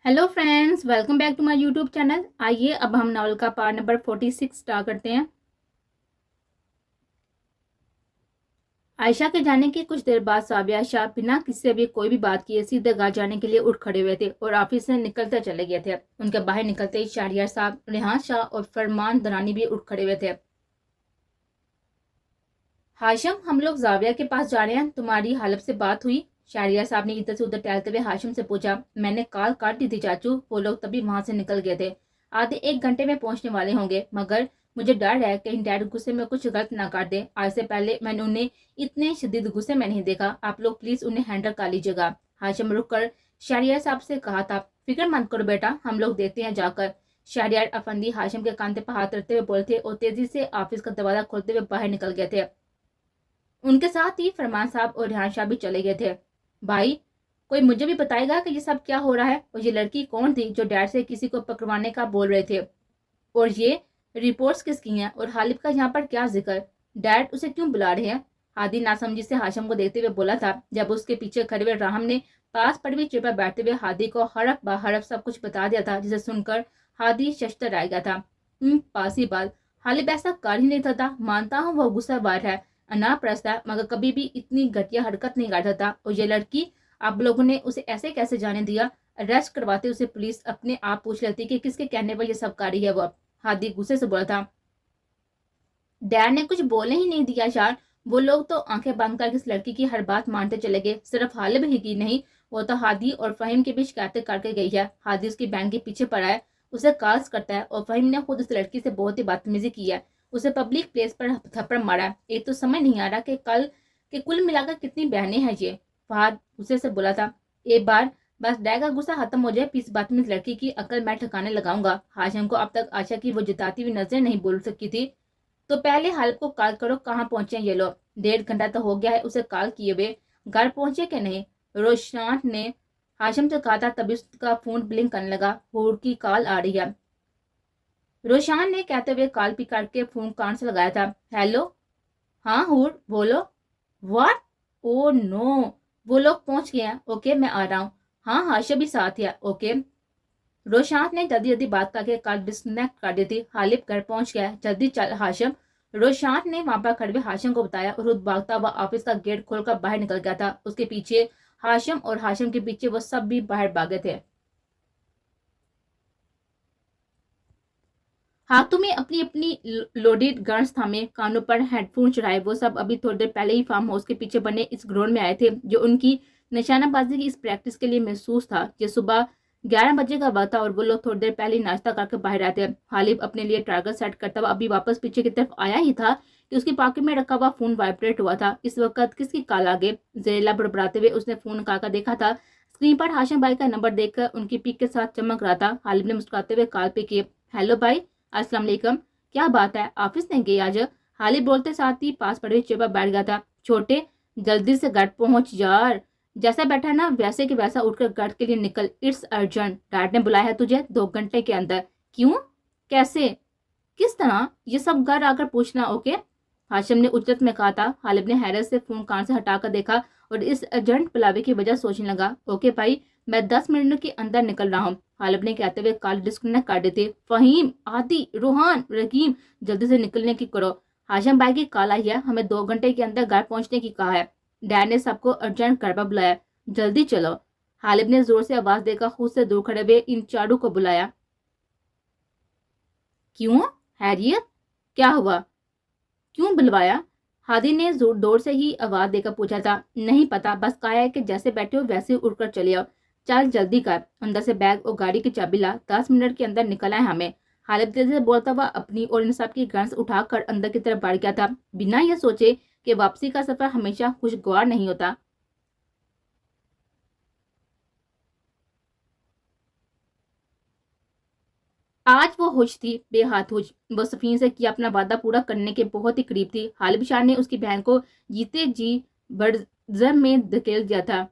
Hello friends, welcome back to my YouTube channel. आइए अब हम नॉवल का पार्ट नंबर 46 स्टार्ट करते हैं। आयशा के जाने के कुछ देर बाद साबिया शाह बिना किसी से भी कोई भी बात किए सीधे घर जाने के लिए उठ खड़े हुए थे और ऑफिस से निकलते चले गए थे। उनके बाहर निकलते ही शाहरियार साहब, रेहान शाह और फरमान दरानी भी उठ खड़े हुए थे। हाशिम, हम लोग जाविया के पास जा रहे हैं, तुम्हारी हालब से बात हुई? शाहरियार साहब ने इधर से उधर टहलते हुए हाशिम से पूछा। मैंने कॉल काट दी थी चाचू, वो लोग तभी वहां से निकल गए थे। आधे एक घंटे में पहुंचने वाले होंगे, मगर मुझे डर है कहीं डैड गुस्से में कुछ गलत ना कर दे। आज से पहले मैंने उन्हें इतने शदीद गुस्से में नहीं देखा। आप लोग प्लीज उन्हें हैंडल कर लीजिएगा। हाशिम रुक कर शाहरियार साहब से कहा था, फिक्र मत करो बेटा, हम लोग देखते हैं जाकर। शाहरियार अफंदी हाशिम के कांधे पर हाथ रखते हुए बोलते और तेजी से ऑफिस का दरवाजा खोलते हुए बाहर निकल गए थे। उनके साथ ही फरमान साहब और रेहान शाह भी चले गए थे। भाई, कोई मुझे भी बताएगा कि ये सब क्या हो रहा है, और ये लड़की कौन थी जो डैड से किसी को पकड़वाने का बोल रहे थे, और ये रिपोर्ट्स किसकी हैं, और हालिब का यहाँ पर क्या जिक्र? डैड उसे क्यों बुला रहे हैं? हादी नासमझी से हाशिम को देखते हुए बोला था, जब उसके पीछे खड़े हुए राहम ने पास पड़ी हुई चेयर पर बैठते हुए हादी को हरफ बहरफ सब कुछ बता दिया था, जिसे सुनकर हादी शशतर आ गया था। पासी बाल, हालिब ऐसा कर ही नहीं था। मानता हूँ वो गुस्सावार है, अनापरस्त है, मगर कभी भी इतनी घटिया हरकत नहीं करता था। और ये लड़की, आप लोगों ने उसे ऐसे कैसे जाने दिया? अरेस्ट करवाते उसे पुलिस अपने आप पूछ लेती कि किसके कहने पर यह सब कर रही है वो। हादी गुस्से से बोला था। डैड ने कुछ बोलने ही नहीं दिया यार, वो लोग तो आंखें बंद करके इस लड़की की हर बात मानते चले गए। सिर्फ हालिब ही की नहीं, वो तो हादी और फहीम की भी शिकायतें करके गई है। हादी उसकी बहन के पीछे पड़ा है, उसे कॉल्स करता है, और फहीम ने खुद उस लड़की से बहुत ही बदतमीजी की है, उसे पब्लिक प्लेस पर थप्पड़ मारा है। एक तो समझ नहीं आ रहा कि कल के कुल मिलाकर कितनी बहनें हैं ये। फहद गुस्से से बोला था। एक बार बस डैड का गुस्सा खत्म हो जाए, पीस बदतमीज लड़की की अकल मैं ठिकाने लगाऊंगा। हाशिम को अब तक आशा की वो जिताती हुई नजर नहीं बोल सकी थी। तो पहले हालिब को कॉल करो, कहाँ पहुंचे ये लोग? 1.5 घंटा तो हो गया है उसे कॉल किए हुए, घर पहुंचे कि नहीं? रोशान ने हाशिम से कहा था, तभी उसका फोन ब्लिंक करने लगा। हूर की कॉल आ रही है, रोशान ने कहते हुए कॉल पिक करके फोन कान से लगाया था। हेलो, हाँ हूर बोलो। व्हाट? ओ नो, वो लोग पहुंच गए हैं। ओके मैं आ रहा हूँ। हाँ हाशिम भी साथ है। ओके। रोशान ने जल्दी जल्दी बात करके कॉल डिस्कनेक्ट कर दी थी। हालिब घर पहुंच गया, जल्दी चल हाशिम। रोशान ने वहां पर खड़े हुए हाशिम को बताया और खुद भागता हुआ ऑफिस का गेट खोलकर बाहर निकल गया था। उसके पीछे हाशिम और हाशिम के पीछे वो सब भी बाहर भागे थे। हाथों में अपनी अपनी लोडेड गन्स थामे, कानों पर हेडफोन चढ़ाए, वो सब अभी थोड़ी देर पहले ही फार्म हाउस के पीछे बने इस ग्राउंड में आए थे, जो उनकी निशानाबाजी की इस प्रैक्टिस के लिए महसूस था। ये सुबह 11 बजे का वक्त था और वो लोग थोड़ी देर पहले ही नाश्ता करके बाहर आए थे। हालिब अपने लिए टारगेट सेट करता हुआ अभी वापस पीछे की तरफ आया ही था कि उसकी पॉकेट में रखा हुआ फोन वाइब्रेट हुआ था। इस वक्त किसकी कॉल आ गई? जहरीला बड़बड़ाते हुए उसने फोन उठाकर देखा था। स्क्रीन पर हाशिम भाई का नंबर देखकर उनकी पीक के साथ चमक रहा था। हालिब ने मुस्कुराते हुए कॉल पे की। हेलो भाई, अस्सलाम वालेकुम। क्या बात है, ऑफिस नहीं गई आज? हालिब बोलते साथ ही पास पड़े चेयर पर बैठ गया था। छोटे, जल्दी से घर पहुंच यार, जैसा बैठा ना वैसे के वैसा उठकर घर के लिए निकल, इट्स अर्जेंट। डैड ने बुलाया है तुझे 2 घंटे के अंदर। क्यों? कैसे? किस तरह? ये सब घर आकर पूछना। ओके, हाशिम ने उच्चत में कहा था। हालिब ने हैरत से फोन कान से हटाकर देखा और इस अर्जेंट बुलावे की वजह सोचने लगा। ओके भाई, मैं 10 मिनट के अंदर निकल रहा हूँ, हालिब ने कहते हुए कॉल डिस्कनेक्ट कर दी थी। फहीम, आदि, रोहान, रहीम, जल्दी से निकलने की करो। हाशिम भाई की कॉल आई है, हमें 2 घंटे के अंदर घर पहुंचने की कहा है। डैड ने सबको अर्जेंट घर पर बुलाया, जल्दी चलो। हालिब ने जोर से आवाज देकर खुद से दूर खड़े हुए इन चारों को बुलाया। क्यों हैरियत, क्या हुआ? क्यों बुलवाया? हादी ने जोर दौर से ही आवाज देकर पूछा था। नहीं पता, बस कहा है कि जैसे बैठे हो वैसे उठकर चले आओ। चल जल्दी कर, अंदर से बैग और गाड़ी की चाबी ला, 10 मिनट के अंदर निकला है हमें। हालिब तेजी से बोलता हुआ अपनी और इन सब की गन्स उठाकर अंदर की तरफ बढ़ गया था, बिना यह सोचे कि वापसी का सफर हमेशा खुशगवार नहीं होता। आज वो खुश थी, बेहद खुश। वो सफीन से किया अपना वादा पूरा करने के बहुत ही करीब थी। हालिब शाह ने उसकी बहन को जीते जी बड़जर में धकेल दिया था।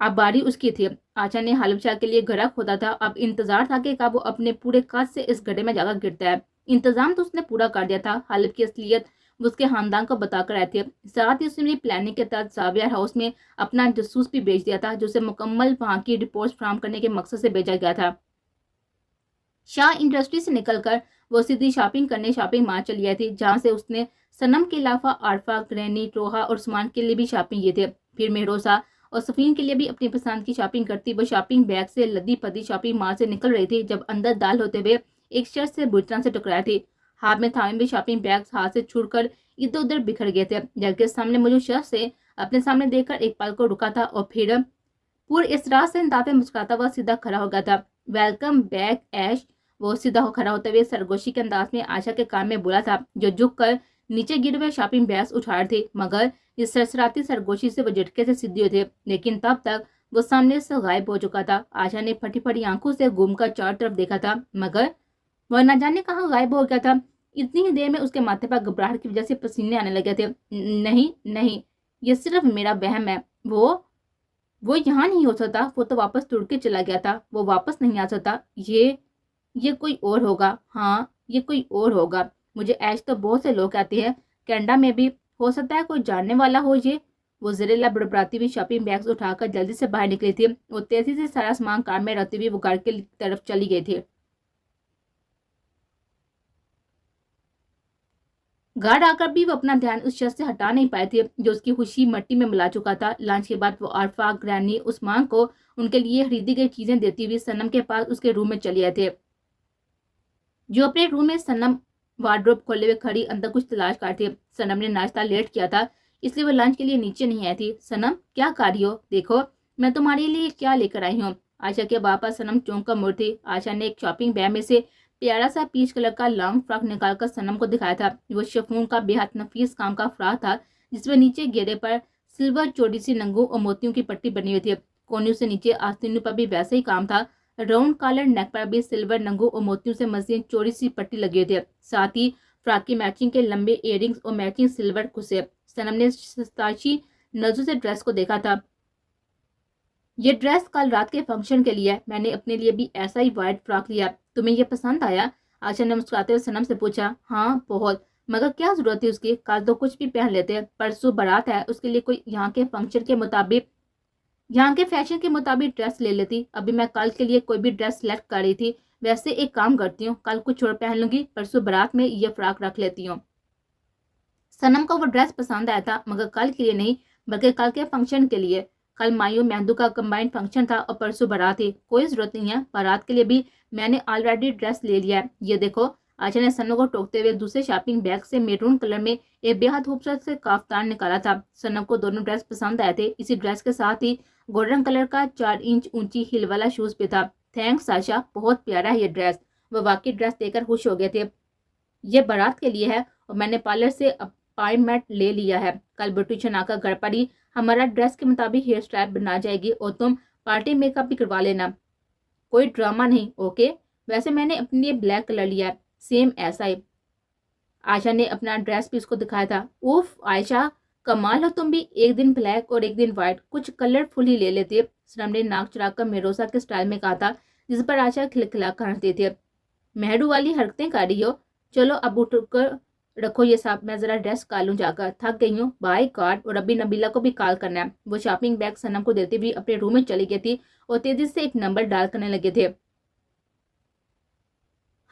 अब बारी उसकी थी। आशा ने हालिब शाह के लिए गड्ढा खोदा था, अब इंतजार था कि कब वो अपने पूरे कद से इस गड्ढे में जाकर गिरता है। इंतजाम तो उसने पूरा कर दिया था। हालिब की असलियत وہ اس کے خاندان کو بتا کر آئے تھے. ساتھ ہی اس نے پلاننگ کے تحت زاویہ ہاؤس میں اپنا جاسوس بھی بھیج دیا تھا جو اسے مکمل وہاں کی رپورٹس فراہم کرنے کے مقصد سے بھیجا گیا تھا. شاہ انڈسٹری سے نکل کر وہ سیدھی شاپنگ کرنے شاپنگ مال چلی گئی تھی جہاں سے اس نے سنم کے علاوہ عارفہ، گرینی، روحا اور عثمان کے لیے بھی شاپنگ کی تھی. پھر مہروزہ اور صفین کے لیے بھی اپنی پسند کی شاپنگ کرتی. وہ شاپنگ بیگ سے لدی پدی شاپنگ مال سے نکل رہی تھی جب اندر دال ہوتے ہوئے ایک شخص سے بری طرح سے ٹکرایا تھی. ہاتھ میں تھامے بھی شاپنگ بیگ ہاتھ سے چھوڑ کر ادھر ادھر بکھر گئے تھے جبکہ سامنے موجود شخص سے اپنے سامنے دیکھ کر ایک پل کو رکا تھا اور پھر پور اسرار سے دانتیں مسکراتا ہوا سیدھا کھڑا ہو گیا تھا. ویلکم بیک ایش. وہ سیدھا ہو کھڑا ہوتے ہوئے سرگوشی کے انداز میں عائشہ کے کان میں بولا تھا جو جھک کر نیچے گر ہوئے شاپنگ بیگز اٹھا رہے تھے مگر اس سرسراتی سرگوشی سے وہ جھٹکے سے سیدھی ہوئی تھی لیکن تب تک وہ سامنے سے غائب ہو چکا تھا. عائشہ نے پھٹی پھٹی آنکھوں سے گھوم کر چاروں طرف دیکھا تھا مگر وہ نہ جانے کہاں غائب ہو گیا تھا. اتنی ہی دیر میں اس کے ماتھے پر گھبراہٹ کی وجہ سے پسینے آنے لگے تھے. نہیں یہ صرف میرا وہم ہے. وہ یہاں نہیں ہو سکتا. وہ تو واپس ترکی چلا گیا تھا. وہ واپس نہیں آ سکتا. یہ کوئی اور ہوگا. ہاں یہ کوئی اور ہوگا. مجھے ایش تو بہت سے لوگ کہتے ہیں کینیڈا میں بھی ہو سکتا ہے کوئی جاننے والا ہو یہ. وہ زریلا بڑبڑاتی ہوئی شاپنگ بیگز اٹھا کر جلدی سے باہر نکلی تھی. وہ تیزی سے سارا سامان کار میں رکھتے ہوئے وہ گھر کی طرف چلی گئی تھی. گھر آ کر بھی وہ اپنا دھیان اس شخص سے ہٹا نہیں پائے تھے جو اس کی خوشی مٹی میں ملا چکا تھا. لنچ کے بعد وہ عارفہ، گرینی، عثمان کو ان کے لیے خریدی گئی چیزیں دیتی ہوئی سنم کے پاس اس کے روم میں چلی آئے تھے جو اپنے روم میں سنم وارڈروب کھولے ہوئے کھڑی اندر کچھ تلاش کر تھی. سنم نے ناشتہ لیٹ کیا تھا اس لیے وہ لنچ کے لیے نیچے نہیں آئی تھی. سنم کیا کر رہی ہو؟ دیکھو میں تمہارے لیے کیا لے کر آئی ہوں. عائشہ کے باپ پر سنم چونک کر مڑ تھی. عائشہ نے ایک شاپنگ بیگ میں سے پیارا سا پیچ کلر کا لانگ فراک نکال کر سنم کو دکھایا تھا. وہ شفون کا بے حد نفیس کام کا فراک تھا جس میں نیچے گھیرے پر سلور چوڑی سی ننگوں اور موتیوں کی پٹی بنی ہوئی تھی. کونیوں سے نیچے آستینوں پر بھی ویسا ہی کام تھا. راؤنڈ کالر نیک پر بھی سلور ننگوں اور موتیوں سے مزید چوڑی سی پٹی لگی ہوئی تھی. ساتھ ہی فراک کی میچنگ کے لمبے ایئر رنگز اور میچنگ سلور کھسے. سنم نے ستاشی نظروں سے ڈریس کو دیکھا تھا. یہ ڈریس کل رات کے فنکشن کے لیے. میں نے اپنے لیے بھی ایسا ہی وائٹ فراک لیا. تمہیں یہ پسند آیا؟ عائشہ نے مسکراتے ہوئے سنم سے پوچھا. ہاں بہت. مگر کیا ضرورت تھی اس کی؟ کل تو کچھ بھی پہن لیتے. پرسوں بارات ہے. اس کے لیے کوئی یہاں کے فیشن کے مطابق ڈریس لے لیتی. ابھی میں کل کے لیے کوئی بھی ڈریس سلیکٹ کر رہی تھی. ویسے ایک کام کرتی ہوں کل کچھ اور پہن لوں گی. پرسوں بارات میں یہ فراک رکھ لیتی ہوں. سنم کو وہ ڈریس پسند آیا تھا مگر کل کے لیے نہیں بلکہ کل کے فنکشن کے لیے. کل مایو مہندو کا کمبائنڈ فنکشن تھا اور پرسوں بارات تھی. کوئی ضرورت نہیں ہے. بارات کے لیے بھی میں نے آلریڈی ڈریس لے لیا ہے. یہ دیکھو. عائشہ نے سنم کو ٹوکتے ہوئے دوسرے شاپنگ بیگ سے میرون کلر میں ایک بے حد خوبصورت سے کافتان نکالا تھا. سنم کو دونوں ڈریس پسند آئے تھے. اسی ڈریس کے ساتھ ہی گولڈن کلر کا 4 انچ اونچی ہل والا شوز بھی تھا. تھینکس عائشہ. بہت پیارا ہے یہ ڈریس. وہ واقعی ڈریس دیکھ کر خوش ہو گئے تھے. یہ بارات کے لیے ہے اور میں نے پارلر سے اپائنٹمنٹ لے لیا ہے. کل بیوٹیشین آ کر گھر پر ہی ہمارا ڈریس کے مطابق ہیئر اسٹائل بنا جائے گی اور تم پارٹی میک اپ بھی کروا لینا. کوئی ڈرامہ نہیں. اوکے. ویسے میں نے اپنے لیے بلیک کلر لیا ہے. سیم ایسا ہی. عائشہ نے اپنا ڈریس بھی اس کو دکھایا تھا. اوف عائشہ کمال ہو تم بھی. ایک دن بلیک اور ایک دن وائٹ. کچھ کلر فل ہی لے لیتی. سنم نے ناک چڑھا کر مہروزہ کے اسٹائل میں کہا تھا جس پر عائشہ کھلکھلا کر ہنستی تھی. مہرو والی حرکتیں کر رہی ہو. چلو اب اٹھ کر رکھو یہ سب. میں ذرا ڈریس کالوں جا کر. تھک گئی ہوں. By God. اور ابھی نبیلہ کو بھی کال کرنا ہے. وہ شاپنگ بیگ سنم کو دیتی ہوئی اپنے روم میں چلی گئی تھی اور تیزی سے ایک نمبر ڈال کرنے لگے تھے.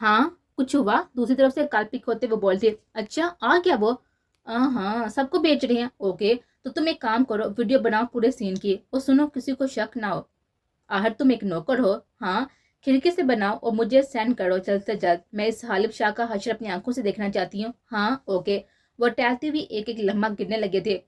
ہاں کچھ ہوا؟ دوسری طرف سے کال پک ہوتے وہ بولتی. اچھا آ گیا وہ. ہاں سب کو بیچ رہی ہیں. اوکے تو تم ایک کام کرو ویڈیو بناؤ پورے سین کی اور سنو کسی کو شک نہ ہو. آخر تم ایک نوکر ہو. ہاں کھڑکی سے بناؤ اور مجھے سینڈ کرو جلد سے جلد. میں اس حالب شاہ کا حشر اپنی آنکھوں سے دیکھنا چاہتی ہوں. ہاں اوکے. وہ ٹہلتی ہوئی ایک ایک لمحہ گرنے لگے تھے.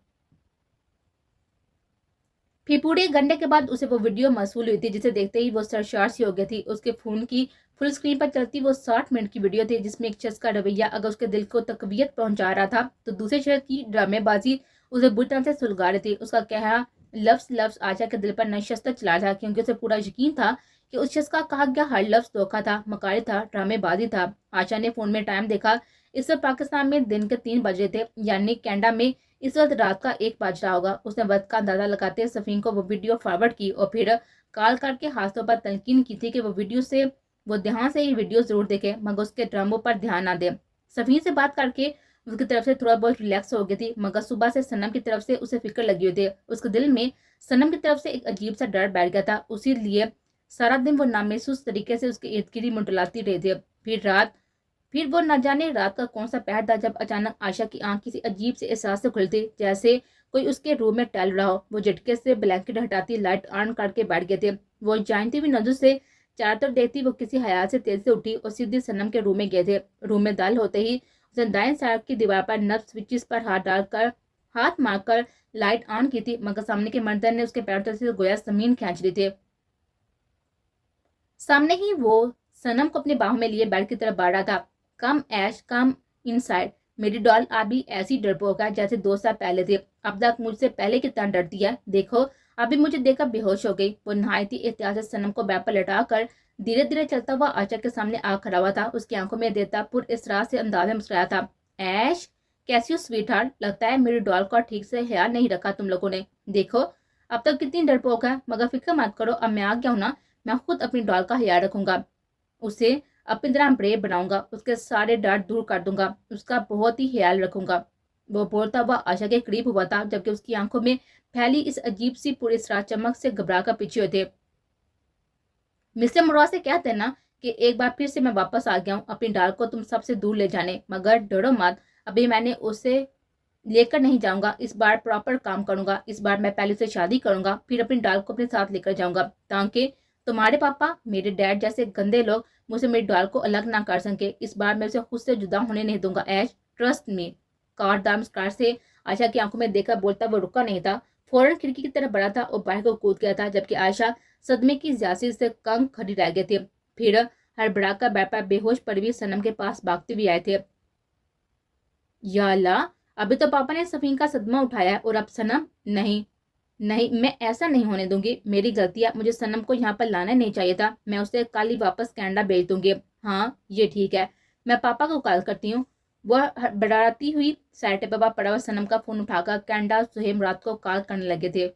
پھر پورے ایک گھنٹے کے بعد اسے وہ ویڈیو موصول ہوئی تھی جسے دیکھتے ہی وہ سرشار سی ہو گئی تھی. اس کے فون کی فل اسکرین پر چلتی وہ 60 منٹ کی ویڈیو تھی جس میں ایک شخص کا رویہ اگر اس کے دل کو تقویت پہنچا رہا تھا تو دوسرے شخص کی ڈرامے بازی اسے بری طرح سے سلگا رہی تھی. اس کا کہا لفظ عائشہ کے دل پر نشستہ چلا تھا کیونکہ اسے پورا یقین تھا کہ اس شخص کا کہا گیا ہر لفظ دھوکہ تھا، مکاری تھا، ڈرامے بازی تھا. عائشہ نے فون میں ٹائم دیکھا. اس وقت پاکستان میں دن کے 3 بج رہے تھے یعنی کینیڈا میں اس وقت رات کا 1 بج رہا ہوگا. اس نے وقت کا اندازہ لگاتے صفین کو وہ ویڈیو فارورڈ کی اور پھر کال کر کے ہاتھوں پر تلقین کی تھی کہ وہ دھیان سے یہ ویڈیو ضرور دیکھے مگر اس کے ڈراموں پر دھیان نہ دے. صفین سے بات کر کے اس کی طرف سے تھوڑا بہت ریلیکس ہو گئی تھی، مگر صبح سے صنم کی طرف سے اسے فکر لگی ہوئی تھی۔ اس کے دل میں صنم کی طرف سے ایک عجیب سا ڈر بیٹھ گیا تھا، اسی لیے سارا دن وہ نامحسوس طریقے سے اس کے ارد گرد منڈلاتی رہی تھی۔ پھر وہ نہ جانے رات کا کون سا پہر تھا جب اچانک عائشہ کی آنکھ کسی عجیب سے احساس سے کھلتی، جیسے کوئی اس کے روم میں ٹہل رہا ہو۔ وہ جھٹکے سے بلینکٹ ہٹاتی، لائٹ آن کر کے بیٹھ گئے تھے۔ وہ جانتی ہوئی نظر سے چار طرف دیکھتی، وہ کسی خیال سے تیزی سے اٹھی اور سیدھی صنم کے روم میں گئے تھے۔ روم میں داخل ہوتے ہی اس نے دائیں سائڈ کی دیوار پر نب سوئچز پر ہاتھ مار کر لائٹ آن کی تھی، مگر سامنے کے مردر نے اس کے پیروں تلے سے گویا زمین کھینچ لی تھی۔ سامنے ہی وہ صنم کو اپنے باہوں میں لیے بیڈ کی طرف بڑھ رہا تھا۔ کم ایش، کم انسائڈ، میری ڈال ابھی ایسی ڈرپوک ہے جیسے 2 سال پہلے تھی۔ اب تک مجھ سے پہلے کتنا ڈرتی ہے، دیکھو ابھی مجھے دیکھ کر بے ہوش ہو گئی۔ وہ نہایت ہی احتیاط سے صنم کو بیڈ پر لٹا کر دھیرے دھیرے چلتا ہوا عائشہ کے سامنے آ کھڑا ہوا تھا۔ اس کی آنکھوں میں دیتا پر اسرار سے انداز میں مسکرایا تھا۔ ایش، کیسی ہو سویٹ ہارٹ؟ لگتا ہے میری ڈال کا ٹھیک سے خیال نہیں رکھا تم لوگوں نے۔ دیکھو اب تک کتنی ڈرپوک ہے، مگر فکر مت کرو، اب میں آ گیا ہوں نا، میں خود اپنی ڈال کا خیال رکھوں گا، اسے اپنی طرح بریو بناؤں گا، اس کے سارے ڈر دور کر دوں گا، اس کا بہت ہی خیال رکھوں گا۔ وہ بولتا ہوا عائشہ کے قریب ہوا تھا، جبکہ اس کی آنکھوں میں پھیلی اس عجیب سی پورے اسرار چمک سے گھبرا کر پیچھے ہوتے۔ مسٹر مراد سے کہتے ہیں نا کہ ایک بار پھر سے میں واپس آ گیا ہوں اپنی ڈال کو تم سب سے دور لے جانے، مگر ڈرو مت، ابھی میں نے اسے لے کر نہیں جاؤں گا، اس بار پراپر کام کروں گا، اس بار میں پہلے سے شادی کروں گا، پھر اپنی ڈال کو اپنے ساتھ لے کر جاؤں گا، تاکہ تمہارے پاپا، میرے ڈیڈ جیسے گندے لوگ مجھ سے میری ڈال کو الگ نہ کر سکے۔ اس بار میں اسے خود سے جدا ہونے نہیں دوں گا ایش، ٹرسٹ می۔ کاردار مسکراہٹ سے عائشہ کی آنکھوں میں دیکھ کر بولتا وہ رکا نہیں تھا، فوراً کھڑکی کی طرف بڑھا تھا اور باہر کو کود گیا تھا، جبکہ عائشہ صدمے کی زیادتی سے کنگ کھڑی رہ گئی تھی۔ پھر ہڑبڑا کر بیڈ پر بے ہوش پڑی ہوئی صنم کے پاس بھاگتے ہوئے آئے تھے۔ یا اللہ، ابھی تو پاپا نے صفین کا صدمہ اٹھایا ہے اور اب صنم؟ نہیں، میں ایسا نہیں ہونے دوں گی، میری غلطی ہے، مجھے صنم کو یہاں پر لانا نہیں چاہیے تھا، میں اسے کل ہی واپس کینیڈا بھیج دوں گی۔ ہاں یہ ٹھیک ہے، میں پاپا کو کال کرتی ہوں۔ وہ بڑھاتی ہوئی سائڈ ٹیبل پر پڑا ہوا صنم کا فون اٹھا کر کینیڈا سہیل مراد کو کال کرنے لگے تھے۔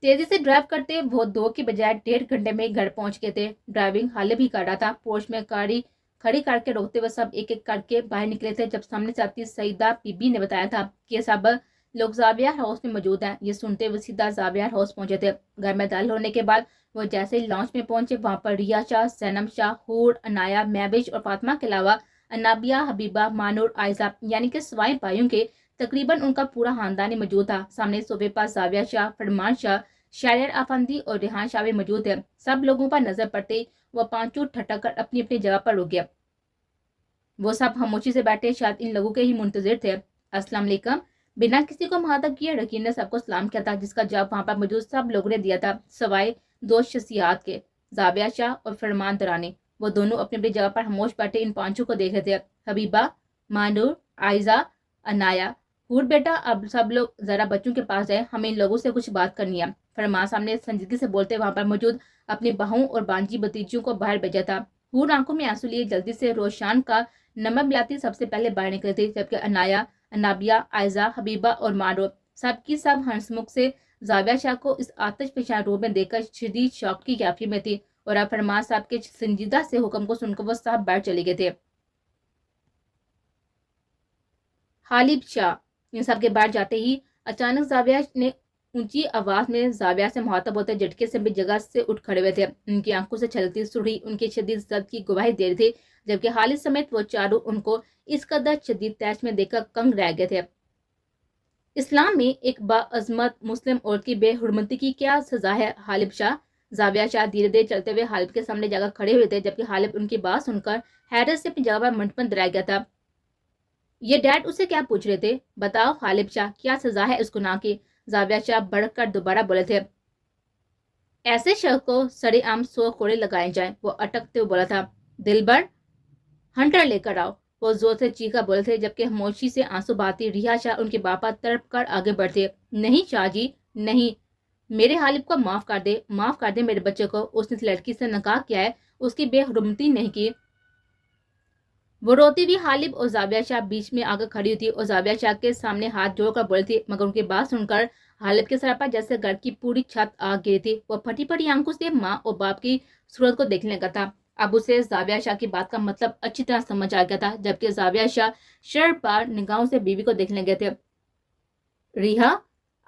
تیزی سے ڈرائیو کرتے وہ 2 کی بجائے 1.5 گھنٹے میں گھر پہنچ گئے تھے۔ ڈرائیونگ حالے بھی کر رہا تھا، پورچ میں گاڑی کھڑی کر کے روکتے ہوئے سب ایک ایک کر کے باہر نکلے تھے، جب سامنے سے آتی سعیدہ بی بی نے بتایا تھا کہ سب لوگ زاویہ ہاؤس میں موجود ہیں۔ یہ سنتے ہوئے سیدھا زاویہ ہاؤس پہنچے تھے۔ گھر میں داخل ہونے کے بعد وہ جیسے ہی لانچ میں پہنچے، وہاں پر ریا شاہ، زینب شاہ، حور، عنایہ، مہوش اور فاطمہ کے علاوہ انابیہ، حبیبہ، مانور، عائزہ، یعنی کہ سوائے بھائیوں کے تقریباً ان کا پورا خاندان ہی موجود تھا۔ سامنے صوفے پر زاویہ شاہ، فرمان شاہ، شہریار افندی اور ریحان شاہ بھی موجود ہیں۔ سب لوگوں پر نظر پڑتے وہ پانچوں ٹھٹک کر اپنی اپنی جگہ پر رک گیا۔ وہ سب خاموشی سے بیٹھے، شاید ان لوگوں کے ہی منتظر تھے۔ السلام علیکم، بنا کسی کو مخاطب کیے رکین نے سب کو سلام کیا تھا، جس کا جواب وہاں پر موجود سب لوگوں نے دیا تھا، سوائے 2 شخصیات کے، زاویہ شاہ اور فرمان درانی۔ وہ دونوں اپنی اپنی جگہ پر خاموش بیٹھے ان پانچوں کو دیکھ رہے تھے۔ حبیبہ، مانور، عائزہ، عنایہ، حور، بیٹا اب سب لوگ ذرا بچوں کے پاس جائیں، ہمیں ان لوگوں سے کچھ بات کرنی ہے۔ فرمان سامنے سنجیدگی سے بولتے وہاں پر موجود اپنی بہوؤں اور بانجی بتیجیوں کو باہر بھیجا تھا۔ حور آنکھوں میں آنسو لیے جلدی سے روشان کا نمبر ملاتی سب سے پہلے باہر نکلی تھی، جبکہ عنایہ، انابیہ، عائزہ، حبیبہ اور مانور سب کی سب ہنسمکھ سے زاویہ شاہ کو اس آتش فشاں روپ میں دیکھ کر شدید شوق کی کیفیت میں تھی، اور اب فرمان صاحب کے سنجیدہ سے حکم کو سن کر وہ سب باہر چلے گئے تھے۔ غالب شاہ ان سب کے باہر جاتے ہی اچانک زاویہ نے اونچی آواز میں زاویہ سے مخاطب ہوتے جھٹکے سے بھی جگہ سے اٹھ کھڑے ہوئے تھے۔ ان کی آنکھوں سے چھلکتی سرخی ان کی شدید زد کی گواہی دے رہی تھی، جبکہ خالد سمیت وہ چاروں ان کو اس قدر شدید طیش میں دیکھ کر کنگ رہ گئے تھے۔ اسلام میں ایک باعظمت مسلم عورت کی بے حرمتی کی کیا سزا ہے غالب شاہ؟ زاویہ شاہ دھیرے دھیرے چلتے ہوئے غالب کے سامنے جا کر کھڑے ہوئے تھے، جبکہ غالب ان کی بات سن کر حیرت سے اپنی جگہ پر منجمد رہ گیا تھا۔ یہ ڈیڈ اسے کیا پوچھ رہے تھے؟ بتاؤ غالب شاہ، کیا سزا ہے اس گناہ کی؟ زاویہ شاہ بڑھ کر دوبارہ بولے تھے۔ ایسے شخص کو سرے عام 100 کوڑے لگائے جائیں، وہ اٹکتے ہوئے بولا تھا۔ دلبر، ہنٹر لے کر آؤ، وہ زور سے چیخا بولے تھے، جبکہ خاموشی سے آنسو بہاتی ریا شاہ ان کے باپا تڑپ کر آگے بڑھتے۔ نہیں شاہ جی، نہیں، میرے غالب کو معاف کر دے میرے بچے کو، اس نے اس لڑکی سے نکاح کیا ہے، اس کی بے حرمتی نہیں کی۔ वो रोती हुई हालिब और जाविया शाह बीच में आकर खड़ी थी और जाविया शाह के सामने हाथ जोड़कर बोली थी, मगर उनकी बात सुनकर हालिब के सर पर जैसे घर की पूरी छत आ गिरी थी। वो फटी फटी आंखों से माँ और बाप की सूरत को देखने लगा था। अब उसे जाविया शाह की बात का मतलब अच्छी तरह समझ आ गया था, जबकि जाविया शाह शर्ट पर निगाहों से बीवी को देखने लगे थे। रिहा,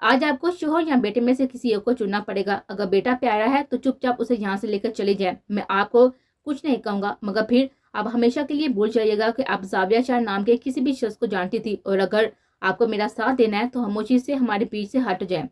आज आपको शोहर या बेटे में से किसी एक को चुनना पड़ेगा। अगर बेटा प्यारा है तो चुपचाप उसे यहाँ से लेकर चली जाए। मैं आपको कुछ नहीं कहूंगा, मगर फिर आप हमेशा के लिए भूल जाइएगा कि आप जाविया शाह नाम के किसी भी शख्स को जानती थी, और अगर आपको मेरा साथ देना है तो खामोशी से हमारे बीच से हट जाए।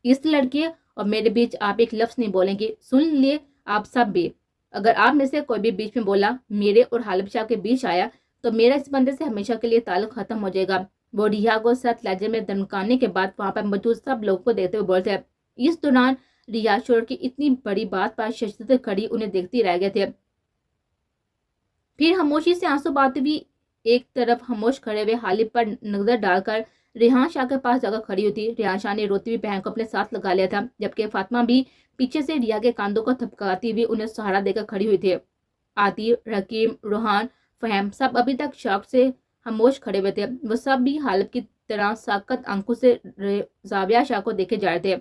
इस लड़के और मेरे बीच आप एक लफ्ज नहीं बोलेंगे, सुन लिए आप सब भी। अगर आप में से कोई भी बीच में बोला, मेरे और हालिब शाह के बीच आया, तो मेरा इस बंदे से हमेशा के लिए ताल्लुक खत्म हो जाएगा। वो रिया को सख्त लहजे में धमकाने के बाद वहां पर मौजूद सब लोगों को देखते हुए बोलते हैं। इस दौरान रिया शोर की इतनी बड़ी बात पर शर्त खड़ी उन्हें देखती रह गए थे। फिर खामोशी से आंसू बहाती हुई एक तरफ खामोश खड़े हुए हालिब पर नजर डालकर रेहान शाह के पास जाकर खड़ी हुई थी। रेहान शाह ने रोती हुई बहन को अपने साथ लगा लिया था, जबकि फातिमा भी पीछे से रिया के कांधों को थपकाती हुई उन्हें सहारा देकर खड़ी हुई थी। आती, रकीम, रोहान, फहम सब अभी तक शौक से खामोश खड़े हुए थे। वो सब भी हालिब की तरह साकत आंखों से जाविया शाह को देखे जा रहे थे।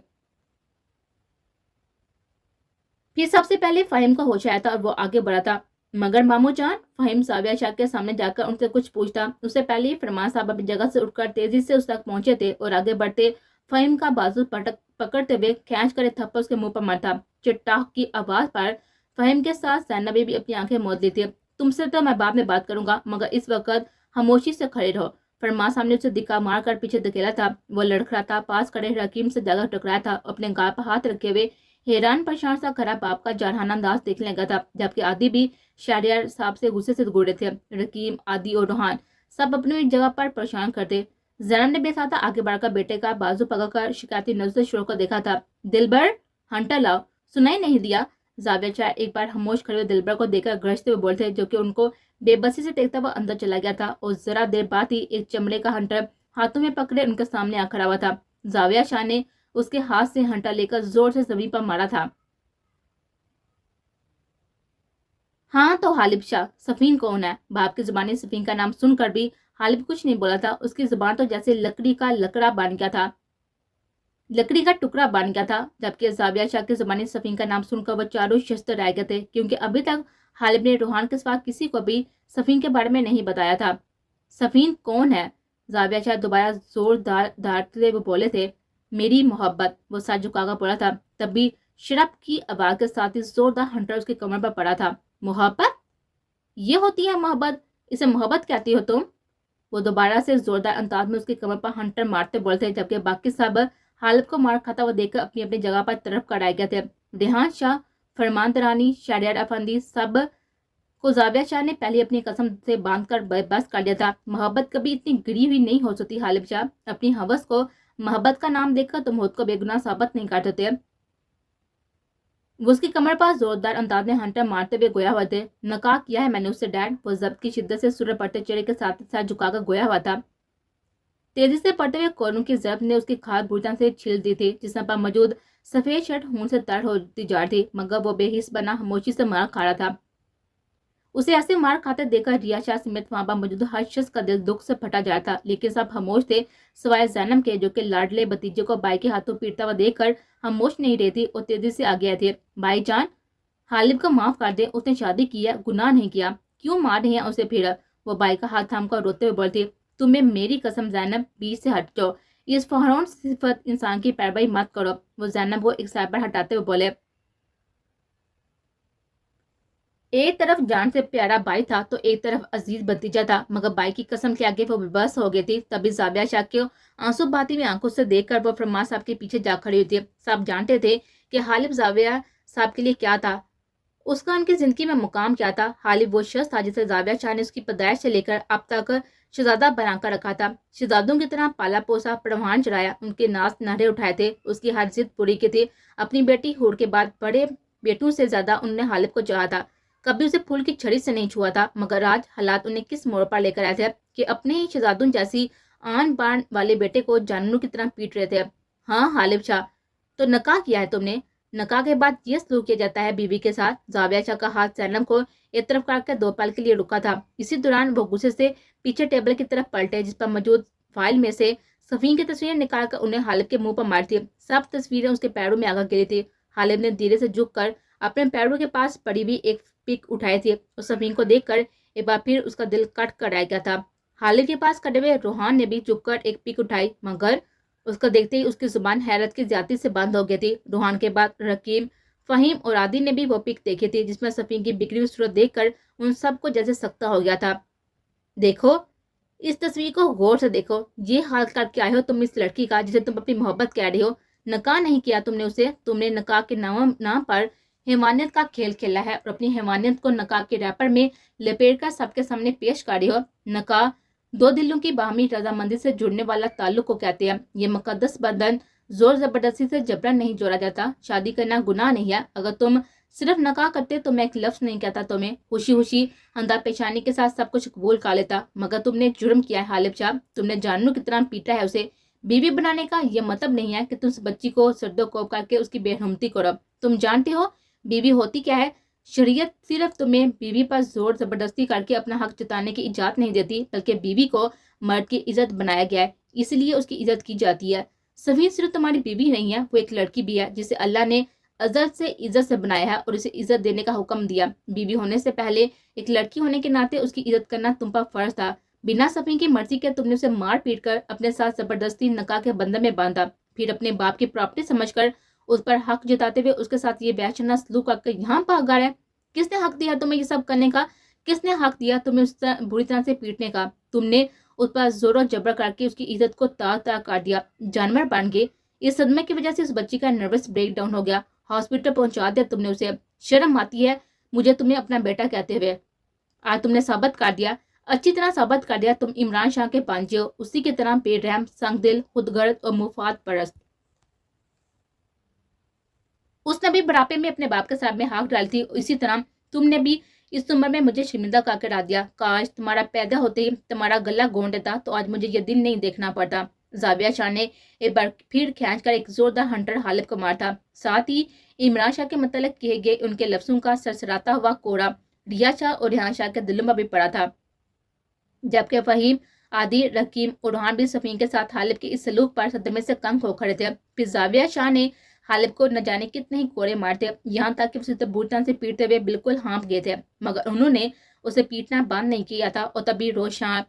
फिर सबसे पहले फहीम का होश आया था और वो आगे बढ़ा था। मगर मामू जान, फहीम जाविया शाह के सामने जाकर उनसे कुछ पूछता, उससे पहले ही फरमान साहब अपनी जगह से उठकर तेजी से उस तक पहुंचे थे और आगे बढ़ते फहीम का बाजू पकड़ते हुए खींच कर थप्पड़ उसके मुंह पर मारता। चिट्टाक की आवाज पर फहीम के साथ जैनब भी अपनी आंखें मोद ली थी। तुमसे तो मैं बाद में बात करूंगा, मगर इस वक्त खामोशी से खड़े रहो। फरमान साहब ने उसे दिक्का मारकर पीछे धकेला था। वो लड़खड़ाता पास खड़े रकीम से जगह टकराया था, अपने गाल पर हाथ रखे हुए हैरान परेशान सा खरा बाप का जारहाना अंदाज देखने लगा था, जबकि आदि भी शहरियार साहब से गुस्से से गुड़े थे। रकीम, आदि और रोहान सब अपनी जगह पर परेशान करते। जैनब ने बेसाता आगे बढ़कर बेटे का बाजू पकड़कर शिकायती नजर से शोर को देखा था। दिलबर, हंटर लाओ, सुनाई नहीं दिया? जाविया शाह एक बार खामोश खड़े हुए दिलबर को देखकर गरजते हुए बोलते, जो कि उनको बेबसी से देखता हुआ अंदर चला गया था, और जरा देर बाद ही एक चमड़े का हंटर हाथों में पकड़े उनके सामने आ खड़ा हुआ था। जाविया शाह ने उसके हाथ से हंटा लेकर जोर से जमीन पर मारा था। हाँ तो हालिब शाह, सफीन कौन है? बाप की जुबानी सफीन का नाम सुनकर भी हालिब कुछ नहीं बोला था। उसकी जुबान तो जैसे लकड़ी का लकड़ा बन गया था, लकड़ी का टुकड़ा बन गया था। जबकि जाविया शाह की जुबानी सफीन का नाम सुनकर वो चारों शस्त्र रह गए थे, क्योंकि अभी तक हालिब ने रोहान के सिवा किसी को भी सफीन के बारे में नहीं बताया था। सफीन कौन है? जाविया शाह दोबारा जोरदार दारते हुए बोले थे। मेरी मोहब्बत, वो सर झुकाकर बोला था। तभी शराब की आवाज के साथ ही जोरदार हंटर उसके कमर पर पड़ा था। मोहब्बत? ये होती है मोहब्बत? इसे मोहब्बत कहती हो तुम? वो दोबारा से जोरदार अंदाज में उसकी कमर पर हंटर मारते बोलते, जबकि बाकी सब हालिब को मार खाता हुआ देखकर अपनी अपनी जगह पर तरफ कड़ाए गए थे। रेहान शाह, फरमान दरानी, शहरियार अफंदी सब को जाविया शाह ने पहले अपनी कसम से बांधकर बस कर दिया था। मोहब्बत कभी इतनी गिरी हुई नहीं हो सकती हालिब शाह। अपनी हवस को मोहब्बत का नाम देकर तुम खुद को बेगुनाह साबित नहीं कर सकते। वो उसकी कमर पर जोरदार अंदाज में हंटर मारते हुए गोया हुआ थे। नकाह किया है मैंने उससे डैड। वो जब्त की शिद्दत से सुर पड़ते चेहरे के साथ साथ झुकाकर गोया हुआ था। तेजी से पड़ते हुए कोरों की जब्त ने उसकी खाल बुर्जा से छील दी थी, जिसमें पर मौजूद सफेद शर्ट खून से तर होती जा रही थी, मगर वो बेहिस बना खामोशी से मार खा रहा था। उसे ऐसे मार खाते देखकर रिया शाह समेत वहां पर मौजूद हर शख्स का दिल दुख से फटा जा था, लेकिन सब खामोश थे सिवाय जैनब के, जो कि लाडले भतीजे को भाई के हाथों पीटता हुआ देखकर खामोश नहीं रहती और तेजी से आ गए थे। भाईजान, हालिब को माफ कर दे, उसने शादी की है, गुनाह नहीं किया, क्यों मार रहे हैं उसे? फिर वो भाई का हाथ थाम कर रोते हुए बोलती, तुम्हें मेरी कसम जैनब, बीच से हट जाओ, इस फौरन सिफत इंसान की पैरवाई मत करो। वो जैनब को एक साइड पर हटाते हुए बोले। एक तरफ जान से प्यारा भाई था तो एक तरफ अजीज भतीजा था, मगर भाई की कसम के आगे वो बेबस हो गई थी। तभी जाविया शाह के आंसू बहाती हुई आंखों से देखकर वो फरमान साहब के पीछे जा खड़ी हुई थी। सब जानते थे कि हालिब जाविया साहब के लिए क्या था, उसका उनकी जिंदगी में मुकाम क्या था। हालिब वो शख्स था जिसे जाविया शाह ने उसकी पैदाइश से लेकर अब तक शहजादा बनाकर रखा था, शहजादों की तरह पाला पोसा, परवान चढ़ाया, उनके नाज नहरे उठाए थे, उसकी हर जिद पूरी की थी। अपनी बेटी हूर के बाद बड़े बेटों से ज्यादा उन्होंने हालिब को चाहा था, कभी उसे फूल की छड़ी से नहीं छुआ था। मगर आज हालात उन्हें किस मोड़ पर लेकर आए थे कि अपने ही शहजादों जैसी आन बान वाले बेटे को जानवरों की तरह पीट रहे थे। हाँ हालिब शाह, तो नकाह किया है तुमने, नकाह के बाद ये सलूक किया जाता है बीवी के साथ। जाविया शाह का हाथ जैनब को एक तरफ काट कर 2 पल के लिए रुका था। इसी दौरान वो गुस्से से पीछे टेबल की तरफ पलटे, जिस पर मौजूद फाइल में से सफीन की तस्वीरें निकालकर उन्हें हालिब के मुंह पर मारी थी। सब तस्वीरें उसके पैरों में आकर गिरी थी। हालिब ने धीरे से झुककर अपने पैरों के पास पड़ी हुई एक पिक उठाई थी और सफीन को देखकर एक बार फिर उसका दिल कट कर आ गया था। हालिब के पास खड़े हुए रोहान ने भी झुककर एक पिक उठाई, मगर उसको देखते ही उसकी जुबान हैरत की ज्यादती से बंद हो गई थी। रोहान के बाद रकीम, फहीम और आदि ने भी वो पिक देखी थी, जिसमें सफीन की बिगड़ी हुई सूरत देखकर उन सबको जैसे सख्ता हो गया था। देखो, इस तस्वीर को गौर से देखो। ये हाल करके आए हो तुम इस लड़की का जिसे तुम अपनी मोहब्बत कह रही हो। नकाह नहीं किया तुमने उसे, तुमने नकाह के नाम पर हैवानियत का खेल खेला है और अपनी हैवानियत को नकाह के रैपर में लपेट कर सबके सामने पेश कर रही हो। नकाह 2 दिलों की बाहमी रजामंदी से जुड़ने वाला ताल्लुक को कहते हैं। ये मुकद्दस बंधन जोर जबरदस्ती से जबरन नहीं जोड़ा जाता। शादी करना गुनाह नहीं है। अगर तुम सिर्फ नकाह करते तो मैं एक लफ्ज नहीं कहता तुम्हें, खुशी खुशी अंधा पेशानी के साथ सब कुछ कबूल कर लेता। मगर तुमने जुर्म किया है हालिब शाह, तुमने जानू की तरह पीटा है उसे। बीवी बनाने का ये मतलब नहीं है कि तुम उस बच्ची को सर्दो कोप करके उसकी बेरहमती करो। तुम जानते हो बीवी होती क्या है। शरीयत सिर्फ तुम्हें बीवी पर जोर जबरदस्ती करके अपना हक जताने की इजाजत नहीं देती, बल्कि बीवी को मर्द की इज्जत बनाया गया है, इसलिए उसकी इज्जत की जाती है। सफीन सिर्फ तुम्हारी बीवी नहीं है, वो एक लड़की भी है जिसे अल्लाह ने अजल से इज्जत से बनाया है और उसे इज्जत देने का हुक्म दिया। बीवी होने से पहले एक लड़की होने के नाते उसकी इज्जत करना तुम पर फर्ज था। बिना सफीन की मर्जी के तुमने उसे मार पीट कर अपने साथ जबरदस्ती नकाह के बंधन में बांधा, फिर अपने बाप की प्रॉपर्टी समझकर उस पर हक जताते हुए उसके साथ ये बेशना सलूक करके यहाँ भाग गए। किसने हक दिया तुम्हें ये सब करने का? किसने हक दिया तुम्हें उस बुरी तरह से पीटने का? तुमने उस पर जोर जबर करके उसकी इज्जत को तार काट दिया, जानवर बन गए। इस सदमे की वजह से उस बच्ची का नर्वस ब्रेक डाउन हो गया, हॉस्पिटल पहुंचा दिया तुमने उसे। शर्म आती है मुझे तुम्हें अपना बेटा कहते हुए। आज तुमने साबित कर दिया, अच्छी तरह साबित कर दिया तुम इमरान शाह के पांचे हो, उसी की तरह बेरहम, संगदिल, खुदगर्द और मुफाद परस्त। उसने भी बुढ़ापे में अपने बाप के साथ में हाथ डाली थी, इसी तरह तुमने भी इस उम्र में मुझे शर्मिंदा करके डाल दिया। काश तुम्हारा पैदा होते ही तुम्हारा गला घोंट देता तो आज मुझे ये दिन नहीं देखना पड़ता। जाविया शाह ने एक बार फिर खींचकर एक जोरदार हंटर हालिब को मारा था। साथ ही इमरान शाह के मतलब कहे गए उनके लफ्जों का सरसराता हुआ कोड़ा रिया शाह और रिहान शाह के दिलों में भी पड़ा था, जबकि फहीम, आदि, रकीम और रोहान भी सफीन के साथ हालिब के इस सलूक पर सदमे से कंग हो खड़े थे। फिर जाविया शाह ने हालिब को न जाने कितने ही कोड़े मारते, यहाँ तक कि उसे तो बुरी तरह से पीटते हुए बिल्कुल हाँप गए थे, मगर उन्होंने उसे पीटना बंद नहीं किया था। और तभी रोशान,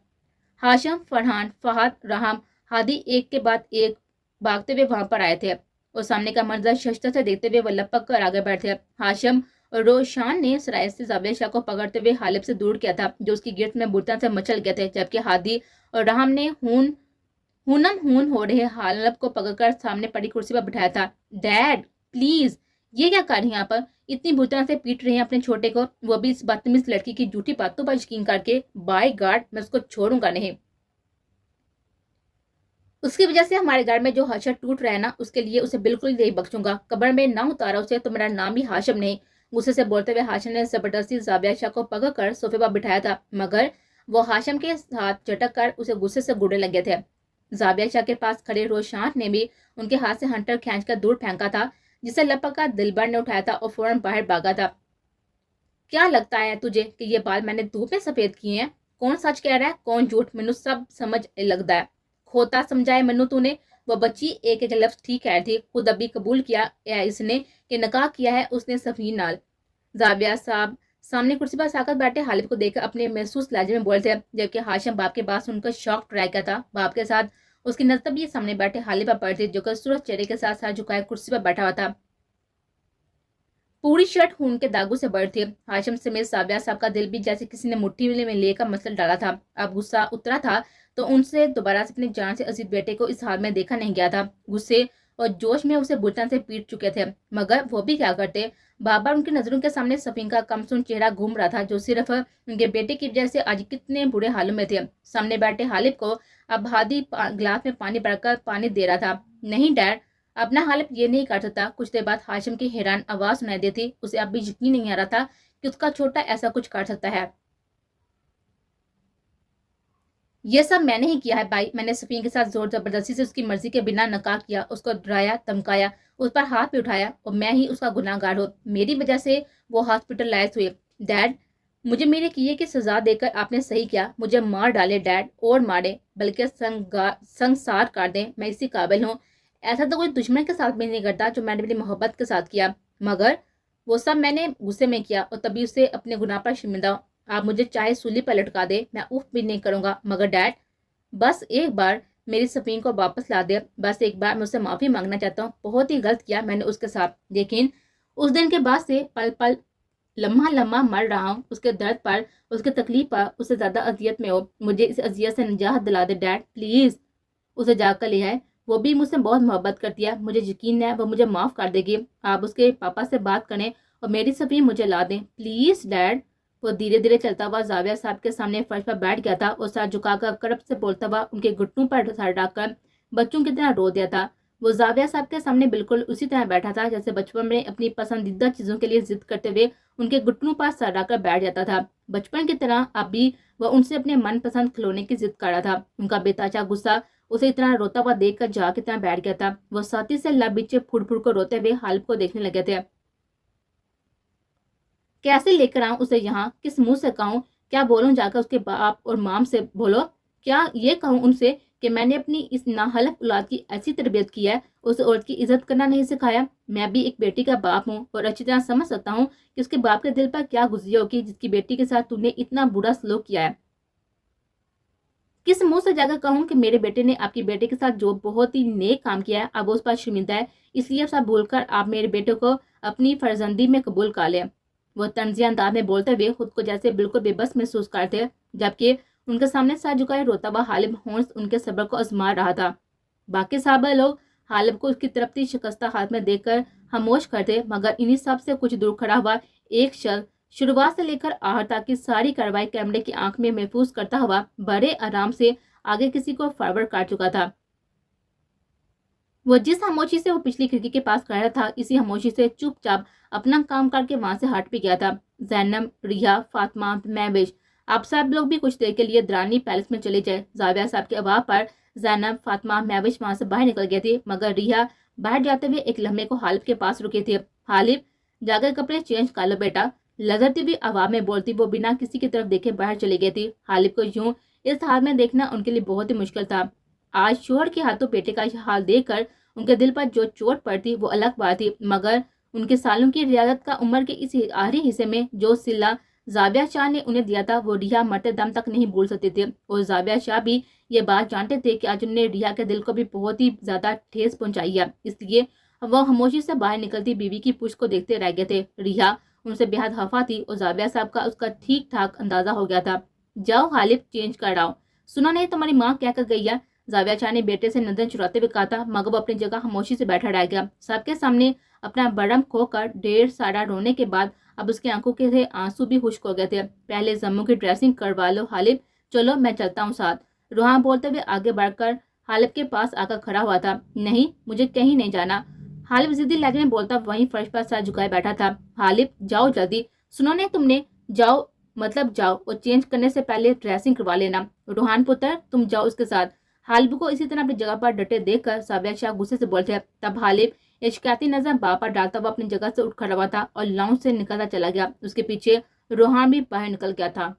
हाशिम, फरहान, फहद, राहम, हादी एक के बाद एक भागते हुए वहां पर आए थे और सामने का मंजर शस्त्र से देखते हुए वो लपक कर आगे बढ़े थे। हाशिम और रोशान ने सराय से जाविया शाह को पकड़ते हुए हालिब से दूर किया था, जो उसकी गिरफ्त में बुरी तरह से मचल गए थे, जबकि हादी और राहम ने खून हो रहे हालिब को पकड़कर सामने पड़ी कुर्सी पर बिठाया था। डैड प्लीज, ये क्या कर रही हैं आप? इतनी बुरी तरह से पीट रही हैं अपने छोटे को, वो भी इस बदतमीज लड़की की झूठी बातों पर यकीन करके। बाय गॉड, मैं उसको छोड़ूंगा नहीं। उसकी वजह से हमारे घर में जो हशर टूट रहा है ना, उसके लिए उसे बिल्कुल नहीं बख्शूंगा। कब्र में ना उतारा उसे तो मेरा नाम भी हाशिम नहीं। गुस्से से बोलते हुए हाशिम ने जबरदस्ती जाविया शाह को पकड़कर सोफे पर बिठाया था, मगर वो हाशिम के साथ झटक कर उसे गुस्से से गुड़ने लगे थे। जाविया शाह के पास खड़े रोशान ने भी उनके हाथ से हंटर खींचकर दूर फेंका था, जिसे लपक कर दिलबर ने उठाया था और फौरन बाहर भागा था। क्या लगता है तुझे कि ये बाल मैंने धूप में सफेद किए हैं? कौन सच कह रहा है कौन झूठ, मैनू सब समझ लगता है। खोता समझाए मनु तूने। वो बच्ची एक एक लफ्ज ठीक कह रही थी। खुद अभी कबूल किया इसने कि नकाह किया है उसने सफीन नाल। जाविया साहब सामने कुर्सी पर साकत बैठे हालिब को देखकर अपने महसूस लहजे में बोले थे, जबकि हाशिम बाप के बात सुनकर शॉक ट्राई किया था। बाप के साथ उसकी नजर भी सामने बैठे हालिब पर पड़ी थी, जो खूबसूरत चेहरे के साथ साथ झुकाए कुर्सी पर बैठा हुआ था। पूरी शर्ट खून के दागों से भरी थी। हाशिम समेत जाविया साहब का दिल भी जैसे किसी ने मुट्ठी में लेकर मसल डाला था। अब गुस्सा उतरा था तो उनसे दोबारा से अपनी जान से अजीज बेटे को इस हाल में देखा नहीं गया था। गुस्से और जोश में उसे बुरी तरह से पीट चुके थे, मगर वो भी क्या करते। बार बार उनकी नजरों के सामने सफीन का कमसुन चेहरा घूम रहा था, जो सिर्फ उनके बेटे की वजह से आज कितने बुरे हालों में थे। सामने बैठे हालिब को अब हादी गिलास में पानी भरकर पानी दे रहा था। नहीं डैड, अपना हालिब ये नहीं कर सकता। कुछ देर बाद हाशिम की हैरान आवाज सुनाई दी थी। उसे अब भी यकीन नहीं आ रहा था कि उसका छोटा ऐसा कुछ कर सकता है। یہ سب میں نے ہی کیا ہے بھائی. میں نے سفین کے ساتھ زور زبردستی سے اس کی مرضی کے بنا نکاح کیا، اس کو ڈرایا، دھمکایا، اس پر ہاتھ بھی اٹھایا اور میں ہی اس کا گناہ گار ہوں. میری وجہ سے وہ ہاسپٹلائز ہوئے. ڈیڈ، مجھے میرے کیے کی سزا دے کر آپ نے صحیح کیا. مجھے مار ڈالے ڈیڈ، اور مارے، بلکہ سنگسار کر دیں. میں اسی قابل ہوں. ایسا تو کوئی دشمن کے ساتھ بھی نہیں کرتا جو میں نے اپنی محبت کے ساتھ کیا، مگر وہ سب میں نے غصے میں کیا اور تبھی اسے اپنے گناہ پر شرمندہ ہوں. آپ مجھے چاہے سولی پر لٹکا دے، میں اف بھی نہیں کروں گا، مگر ڈیڈ بس ایک بار میری سفین کو واپس لا دے. بس ایک بار میں اسے معافی مانگنا چاہتا ہوں. بہت ہی غلط کیا میں نے اس کے ساتھ، لیکن اس دن کے بعد سے پل پل لمحہ لمحہ مر رہا ہوں. اس کے درد پر، اس کے تکلیف پر، اس سے زیادہ اذیت میں ہو. مجھے اس اذیت سے نجات دلا دے ڈیڈ پلیز. اسے جا کر لیا ہے. وہ بھی مجھ سے بہت محبت کرتی ہے. مجھے یقین ہے وہ مجھے معاف کر دے گی. آپ اس کے پاپا سے بات کریں اور میری سفین مجھے لا دیں پلیز ڈیڈ. وہ دھیرے دھیرے چلتا ہوا زاویہ صاحب کے سامنے فرش پر بیٹھ گیا تھا اور سر جھکا کر کرب سے بولتا ہوا ان کے گھٹنوں پر سر ڈال کر بچوں کی طرح رو دیا تھا. وہ زاویہ صاحب کے سامنے بالکل اسی طرح بیٹھا تھا جیسے بچپن میں اپنی پسندیدہ چیزوں کے لیے ضد کرتے ہوئے ان کے گھٹنوں پر سر ڈال کر بیٹھ جاتا تھا. بچپن کی طرح اب بھی وہ ان سے اپنے من پسند کھلونے کی ضد کر رہا تھا. ان کا بےتاچا غصہ اسے اتنا روتا ہوا دیکھ کر جا کی طرح بیٹھ گیا تھا. وہ ساتھی سے لب بیچے پھڑ پھڑ کو روتے ہوئے حالب کو دیکھنے لگے تھے. کیسے لے کر آؤں اسے یہاں؟ کس منہ سے کہوں؟ کیا بولوں جا کر اس کے باپ اور مام سے؟ بولو. کیا یہ کہوں ان سے کہ میں نے اپنی اس ناحلف اولاد کی ایسی تربیت کی ہے، اس عورت کی عزت کرنا نہیں سکھایا؟ میں بھی ایک بیٹی کا باپ ہوں اور اچھی طرح سمجھ سکتا ہوں کہ اس کے باپ کے دل پر کیا گزری ہوگی جس کی بیٹی کے ساتھ تو نے اتنا برا سلوک کیا ہے. کس منہ سے جا کر کہوں کہ میرے بیٹے نے آپ کی بیٹے کے ساتھ جو بہت ہی نیک کام کیا ہے اب اس پر شرمندہ ہے، اس لیے سب بھول کر آپ میرے بیٹے کو اپنی فرزندی میں قبول کر لیں. وہ طنزیہ انداز میں بولتے ہوئے خود کو جیسے بالکل بے بس محسوس کرتے، جبکہ ان کے سامنے سر جھکائے روتا ہوا حالب ہونس ان کے صبر کو آزما رہا تھا. باقی صحابہ لوگ حالب کو اس کی ترپتی شکستہ ہاتھ میں دیکھ کر خاموش کرتے، مگر انہی سب سے کچھ دور کھڑا ہوا ایک شخص شروعات سے لے کر آخر تک کی ساری کارروائی کیمرے کی آنکھ میں محفوظ کرتا ہوا بڑے آرام سے آگے کسی کو فارورڈ کر چکا تھا. وہ جس خاموشی سے وہ پچھلی کھڑکی کے پاس کھڑا تھا اسی خاموشی سے چپ چاپ اپنا کام کر کے وہاں سے ہٹ بھی گیا تھا. زینب، ریحا، فاطمہ، مہوش، آپ سب لوگ بھی کچھ دیر کے لیے درانی پیلس میں چلے جائے. زاویہ صاحب کے آواز پر زینب، فاطمہ، مہوش وہاں سے باہر نکل گئے تھے، مگر ریحا باہر جاتے ہوئے ایک لمحے کو حالب کے پاس رکے تھے. حالب جا کر کپڑے چینج کر لو بیٹا. لذرتی ہوئی آواز میں بولتی وہ بنا کسی کی طرف دیکھے باہر چلی گئی تھی. حالب کو یوں اس حال میں دیکھنا ان کے لیے بہت ہی مشکل تھا. آج شوہر کے ہاتھوں بیٹے کا یہ حال دیکھ کر ان کے دل پر جو چوٹ پڑتی وہ الگ بات تھی، مگر ان کے سالوں کی ریاضت کا عمر کے اس آخری حصے میں جو صلہ زاویہ شاہ نے انہیں دیا تھا وہ ریحا مرتے دم تک نہیں بھول سکتے تھے. اور زاویہ شاہ بھی یہ بات جانتے تھے کہ آج انہوں نے ریحا کے دل کو بھی بہت ہی زیادہ ٹھیس پہنچائی ہے. اس لیے وہ خاموشی سے باہر نکلتی بیوی کی پشت کو دیکھتے رہ گئے تھے. ریحا ان سے بے حد خفا تھی اور زاویہ صاحب کا اس کا ٹھیک ٹھاک اندازہ ہو گیا تھا. جاؤ غالب چینج کر آؤ. سنا نہیں تمہاری ماں کیا کر گئی ہے؟ زاویہ شاہ نے بیٹے سے نظر چراتے ہوئے کہا تھا، مگر وہ اپنی جگہ خاموشی سے بیٹھا رہ گیا. سب کے سامنے اپنا برم کھو کر ڈھیر سارا رونے کے بعد اب اس کی آنکھوں کے سے آنسو بھی خشک ہو گئے تھے. پہلے زموں کی ڈریسنگ کروا لو حالب، چلو میں چلتا ہوں ساتھ. روحان بولتے ہوئے آگے بڑھ کر حالب کے پاس آ کر کھڑا ہوا تھا. نہیں، مجھے کہیں نہیں جانا. حالب ضدی لہجے میں بولتا وہیں فرش پر سر جھکائے بیٹھا تھا. حالب جاؤ جلدی. سنو نے تم نے؟ جاؤ مطلب جاؤ اور چینج کرنے سے پہلے ڈریسنگ کروا لینا. روحان پتر تم جاؤ اس کے ساتھ. حالب کو اسی طرح اپنی جگہ پر ڈٹے دیکھ کر زاویہ شاہ غصے سے بولتے. تب حالب ایک شکایتی نظر باپ پر ڈالتا ہوا اپنی جگہ سے اٹھ کھڑا ہوا تھا اور لاؤنج سے نکلتا چلا گیا. اس کے پیچھے روحان بھی باہر نکل گیا تھا.